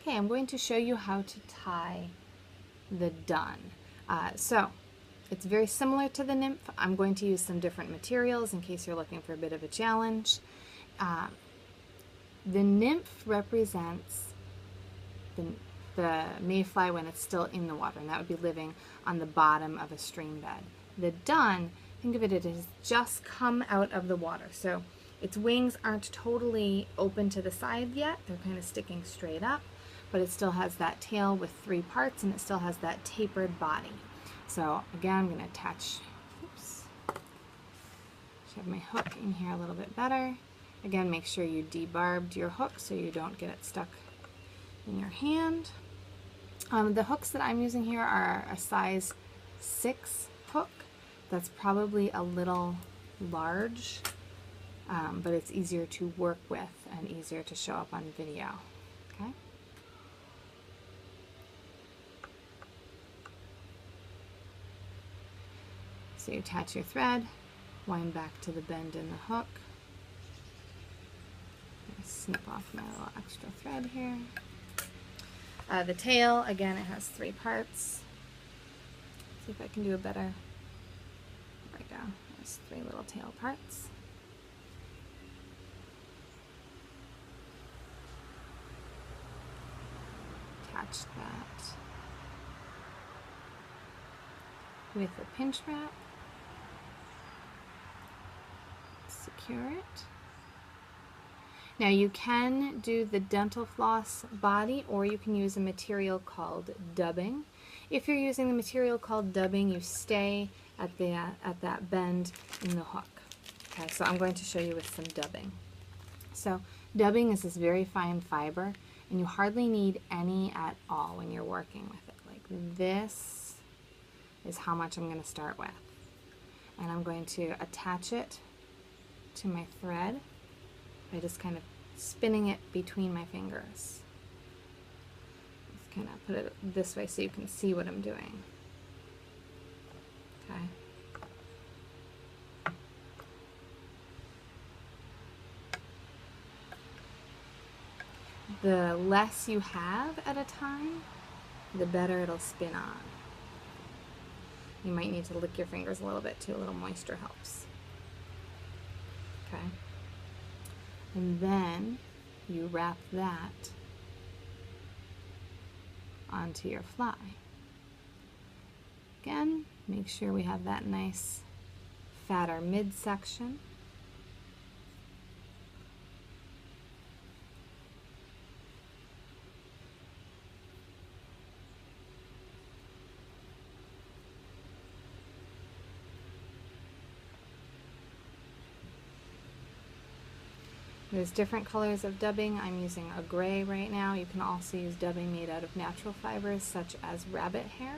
Okay, I'm going to show you how to tie the dun. So it's very similar to the nymph. I'm going to use some different materials in case you're looking for a bit of a challenge. The nymph represents the mayfly when it's still in the water, and that would be living on the bottom of a stream bed. The dun, think of it as just come out of the water. So its wings aren't totally open to the side yet. They're kind of sticking straight up, but it still has that tail with 3 parts, and it still has that tapered body. So again, I'm going to attach, shove my hook in here a little bit better. Again, make sure you debarbed your hook so you don't get it stuck in your hand. The hooks that I'm using here are a size 6 hook. That's probably a little large, but it's easier to work with and easier to show up on video. Okay. So you attach your thread, wind back to the bend in the hook. Snip off my little extra thread here. The tail, again, it has 3 parts. See if I can do a better. There we go. There's 3 little tail parts. Attach that with a pinch wrap. Secure it. Now you can do the dental floss body, or you can use a material called dubbing. If you're using the material called dubbing, you stay at that bend in the hook. Okay, so I'm going to show you with some dubbing. So dubbing is this very fine fiber, and you hardly need any at all when you're working with it. Like this is how much I'm going to start with. And I'm going to attach it to my thread by just kind of spinning it between my fingers. Just kind of put it this way so you can see what I'm doing. Okay. The less you have at a time, the better it'll spin on. You might need to lick your fingers a little bit too, a little moisture helps. Okay. And then you wrap that onto your fly. Again, make sure we have that nice fatter midsection. There's different colors of dubbing. I'm using a gray right now. You can also use dubbing made out of natural fibers such as rabbit hair.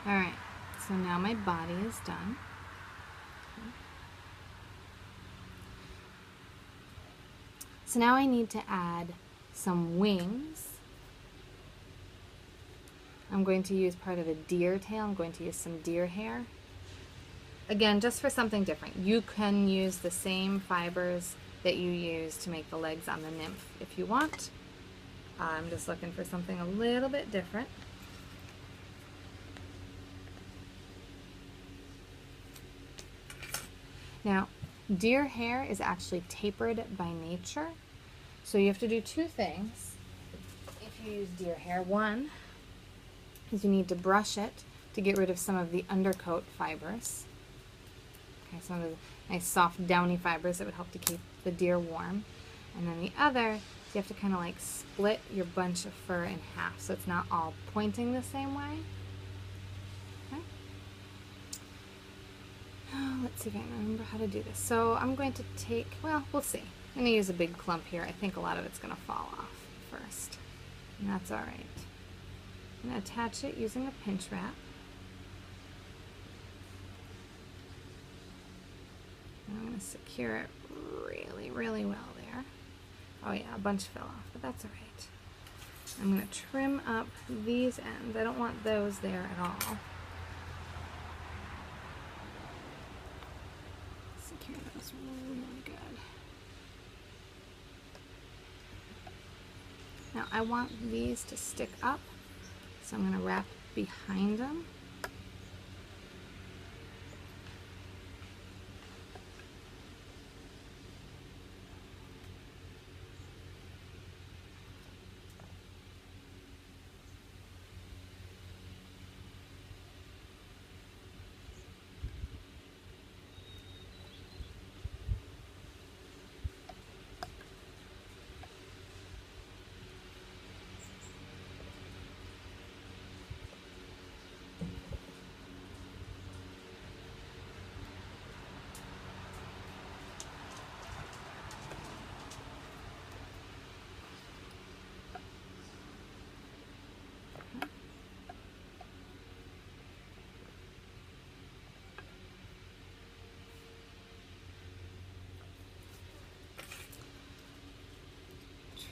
Alright, so now my body is done. So now I need to add some wings I'm going to use part of a deer tail. I'm going to use some deer hair. Again, just for something different. You can use the same fibers that you use to make the legs on the nymph if you want. I'm just looking for something a little bit different. Now, deer hair is actually tapered by nature, so you have to do two things if you use deer hair. One is you need to brush it to get rid of some of the undercoat fibers. Okay, some of the nice soft downy fibers that would help to keep the deer warm. And then the other, you have to kind of like split your bunch of fur in half so it's not all pointing the same way. Okay. Oh, let's see if I can remember how to do this. So I'm going to take, well, we'll see. I'm going to use a big clump here. I think a lot of it's going to fall off first, and that's all right. I'm going to attach it using a pinch wrap. And I'm going to secure it really, really well there. Oh yeah, a bunch fell off, but that's all right. I'm going to trim up these ends. I don't want those there at all. Secure those really good. Now I want these to stick up, so I'm going to wrap behind them.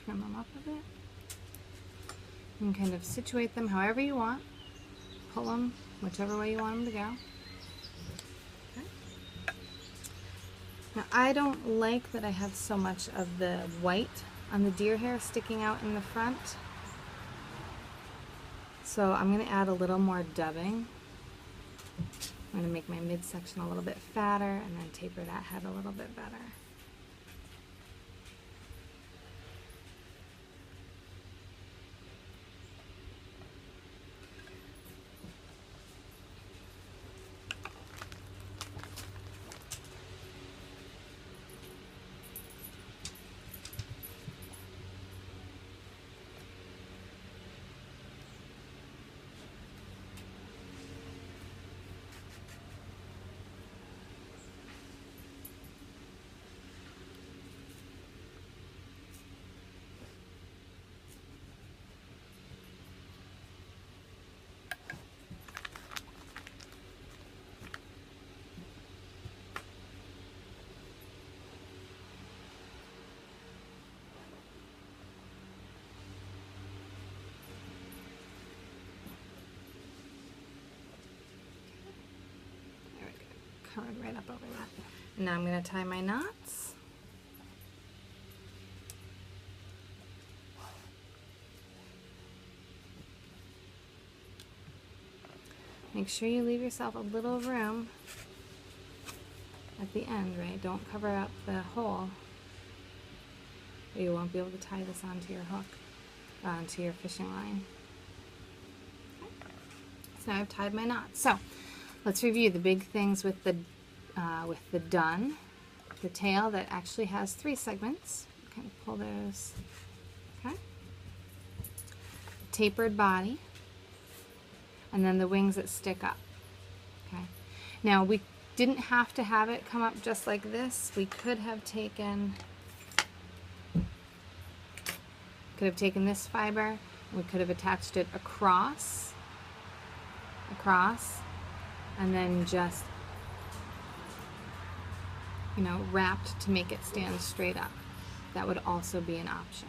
Trim them up a bit. You can kind of situate them however you want. Pull them whichever way you want them to go. Okay. Now I don't like that I have so much of the white on the deer hair sticking out in the front. So I'm going to add a little more dubbing. I'm going to make my midsection a little bit fatter and then taper that head a little bit better. Covered right up over that. And now I'm going to tie my knots. Make sure you leave yourself a little room at the end, right? Don't cover up the hole, or you won't be able to tie this onto your hook, onto your fishing line. Okay. So now I've tied my knots. So let's review the big things with the dun. The tail that actually has 3 segments. Kind of pull those. Okay. Tapered body, and then the wings that stick up. Okay. Now we didn't have to have it come up just like this. We could have taken this fiber. We could have attached it across, and then just, you know, wrapped to make it stand straight up. That would also be an option.